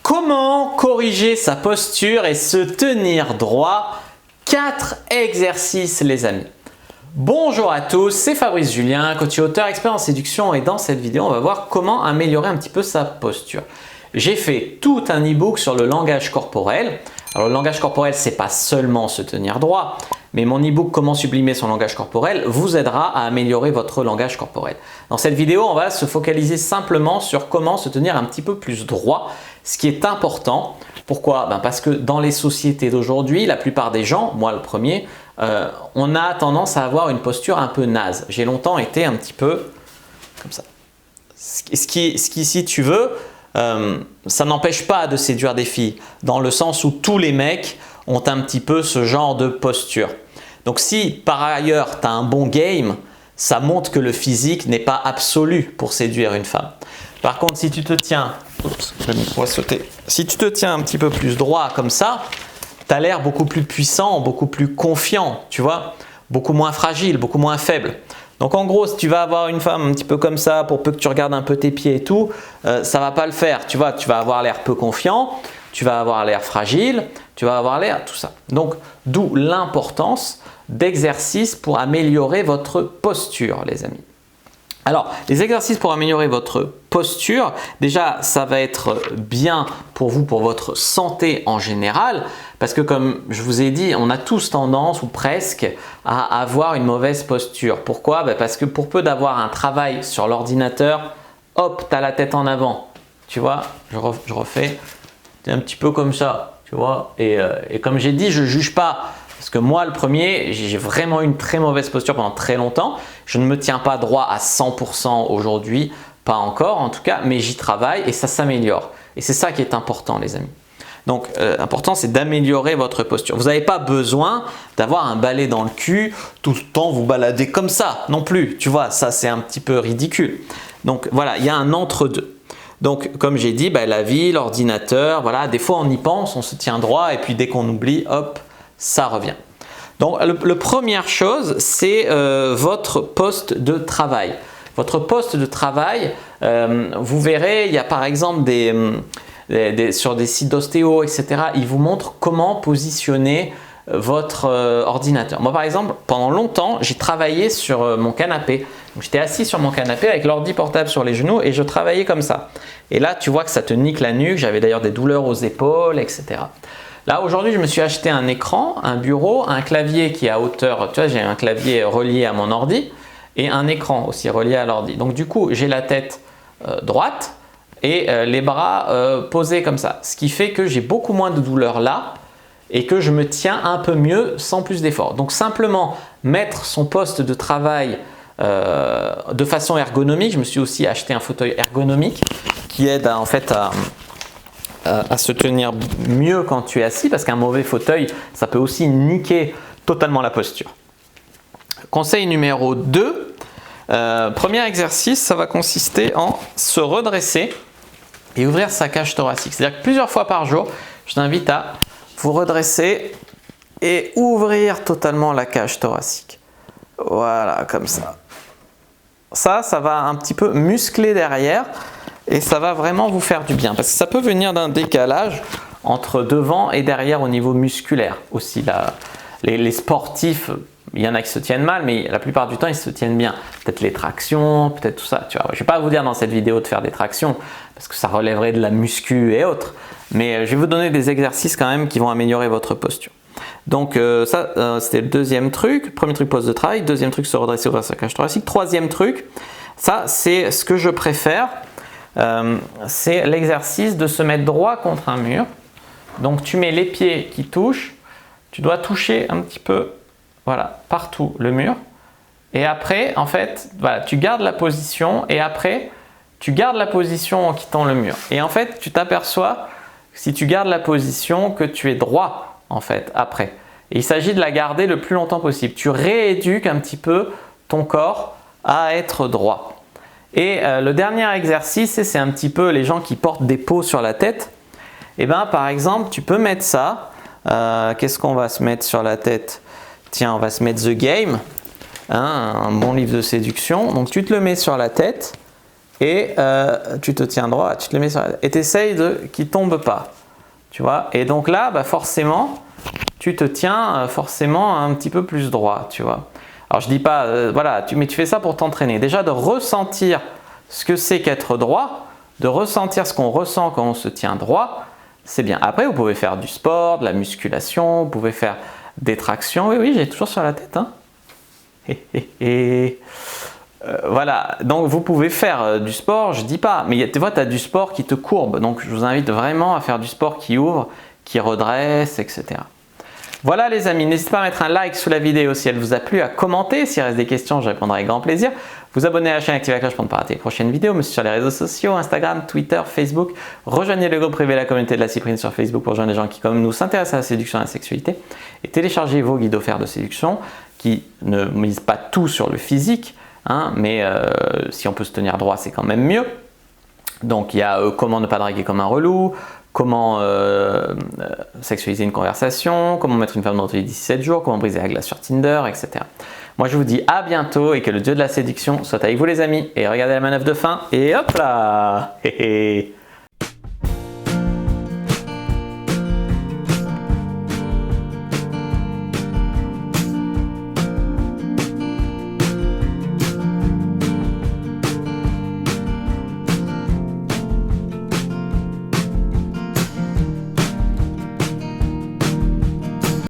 Comment corriger sa posture et se tenir droit? 4 exercices les amis. Bonjour à tous, c'est Fabrice Julien, coach et auteur expert en séduction, et dans cette vidéo on va voir comment améliorer un petit peu sa posture. J'ai fait tout un e-book sur le langage corporel. Alors le langage corporel, c'est pas seulement se tenir droit, mais mon e-book Comment sublimer son langage corporel vous aidera à améliorer votre langage corporel. Dans cette vidéo, on va se focaliser simplement sur comment se tenir un petit peu plus droit, ce qui est important. Pourquoi? Parce que dans les sociétés d'aujourd'hui, la plupart des gens, moi le premier, on a tendance à avoir une posture un peu naze. J'ai longtemps été un petit peu comme ça. Ce qui si tu veux, ça n'empêche pas de séduire des filles, dans le sens où tous les mecs ont un petit peu ce genre de posture. Donc si par ailleurs tu as un bon game, ça montre que le physique n'est pas absolu pour séduire une femme. Par contre, si tu te tiens, le micro va sauter. Si tu te tiens un petit peu plus droit comme ça, tu as l'air beaucoup plus puissant, beaucoup plus confiant, tu vois, beaucoup moins fragile, beaucoup moins faible. Donc en gros, si tu vas avoir une femme un petit peu comme ça, pour peu que tu regardes un peu tes pieds et tout, ça va pas le faire. Tu vois, tu vas avoir l'air peu confiant, tu vas avoir l'air fragile, tu vas avoir l'air tout ça. Donc d'où l'importance d'exercices pour améliorer votre posture, les amis. Alors, les exercices pour améliorer votre posture, déjà, ça va être bien pour vous, pour votre santé en général, parce que comme je vous ai dit, on a tous tendance, ou presque, à avoir une mauvaise posture. Pourquoi? Parce que pour peu d'avoir un travail sur l'ordinateur, hop, tu as la tête en avant. Tu vois, je refais, c'est un petit peu comme ça, tu vois. Et comme j'ai dit, je ne juge pas. Parce que moi, le premier, j'ai vraiment eu une très mauvaise posture pendant très longtemps. Je ne me tiens pas droit à 100% aujourd'hui, pas encore en tout cas, mais j'y travaille et ça s'améliore. Et c'est ça qui est important, les amis. Donc, l'important, c'est d'améliorer votre posture. Vous n'avez pas besoin d'avoir un balai dans le cul, tout le temps vous balader comme ça non plus. Tu vois, ça, c'est un petit peu ridicule. Donc, voilà, il y a un entre-deux. Donc, comme j'ai dit, la vie, l'ordinateur, voilà, des fois, on y pense, on se tient droit et puis dès qu'on oublie, hop, ça revient. Donc, la première chose, c'est votre poste de travail. Votre poste de travail, vous verrez, il y a par exemple sur des sites d'ostéo, etc., ils vous montrent comment positionner votre ordinateur. Moi, par exemple, pendant longtemps, j'ai travaillé sur mon canapé. J'étais assis sur mon canapé avec l'ordi portable sur les genoux et je travaillais comme ça. Et là, tu vois que ça te nique la nuque. J'avais d'ailleurs des douleurs aux épaules, etc. Là, aujourd'hui, je me suis acheté un écran, un bureau, un clavier qui est à hauteur. Tu vois, j'ai un clavier relié à mon ordi et un écran aussi relié à l'ordi. Donc, du coup, j'ai la tête droite et les bras posés comme ça. Ce qui fait que j'ai beaucoup moins de douleur là et que je me tiens un peu mieux sans plus d'effort. Donc, simplement mettre son poste de travail de façon ergonomique. Je me suis aussi acheté un fauteuil ergonomique qui aide en fait à se tenir mieux quand tu es assis, parce qu'un mauvais fauteuil, ça peut aussi niquer totalement la posture. Conseil numéro 2, premier exercice, ça va consister en se redresser et ouvrir sa cage thoracique. C'est-à-dire que plusieurs fois par jour, je t'invite à vous redresser et ouvrir totalement la cage thoracique. Voilà, comme ça. Ça va un petit peu muscler derrière. Et ça va vraiment vous faire du bien parce que ça peut venir d'un décalage entre devant et derrière au niveau musculaire aussi. Les sportifs, il y en a qui se tiennent mal, mais la plupart du temps, ils se tiennent bien. Peut-être les tractions, peut-être tout ça. Tu vois. Je ne vais pas vous dire dans cette vidéo de faire des tractions parce que ça relèverait de la muscu et autres. Mais je vais vous donner des exercices quand même qui vont améliorer votre posture. Donc c'était le deuxième truc. Premier truc, poste de travail. Deuxième truc, se redresser, ouvrir sa cage thoracique. Troisième truc, ça c'est ce que je préfère. C'est l'exercice de se mettre droit contre un mur. Donc tu mets les pieds qui touchent, tu dois toucher un petit peu, voilà, partout le mur. Et après, en fait, voilà, tu gardes la position et après, tu gardes la position en quittant le mur. Et en fait, tu t'aperçois, si tu gardes la position, que tu es droit, en fait, après. Et il s'agit de la garder le plus longtemps possible. Tu rééduques un petit peu ton corps à être droit. Et le dernier exercice, c'est un petit peu les gens qui portent des pots sur la tête. Et par exemple, tu peux mettre ça. Qu'est-ce qu'on va se mettre sur la tête? Tiens, on va se mettre The Game, un bon livre de séduction. Donc tu te le mets sur la tête et tu te tiens droit, tu te les mets sur la tête et tu essayes qu'ils ne tombent pas. Tu vois? Et donc là, bah forcément, tu te tiens forcément un petit peu plus droit. Tu vois? Alors je dis pas, voilà, mais tu fais ça pour t'entraîner. Déjà de ressentir ce que c'est qu'être droit, de ressentir ce qu'on ressent quand on se tient droit, c'est bien. Après, vous pouvez faire du sport, de la musculation, vous pouvez faire des tractions. Oui, oui, j'ai toujours sur la tête. Hein. Voilà, donc vous pouvez faire du sport, je dis pas, mais tu vois, tu as du sport qui te courbe. Donc je vous invite vraiment à faire du sport qui ouvre, qui redresse, etc. Voilà les amis, n'hésitez pas à mettre un like sous la vidéo si elle vous a plu, à commenter, s'il reste des questions, je répondrai avec grand plaisir. Vous abonner à la chaîne, activer la cloche pour ne pas rater les prochaines vidéos, me suivre sur les réseaux sociaux, Instagram, Twitter, Facebook. Rejoignez le groupe privé La Communauté de la Cyprine sur Facebook pour rejoindre les gens qui comme nous s'intéressent à la séduction et à la sexualité. Et téléchargez vos guides offerts de séduction qui ne misent pas tout sur le physique, hein, mais si on peut se tenir droit c'est quand même mieux. Donc il y a comment ne pas draguer comme un relou, comment sexualiser une conversation, comment mettre une femme dans votre vie d'ici 7 jours, comment briser la glace sur Tinder, etc. Moi je vous dis à bientôt et que le dieu de la séduction soit avec vous les amis. Et regardez la manœuvre de fin et hop là.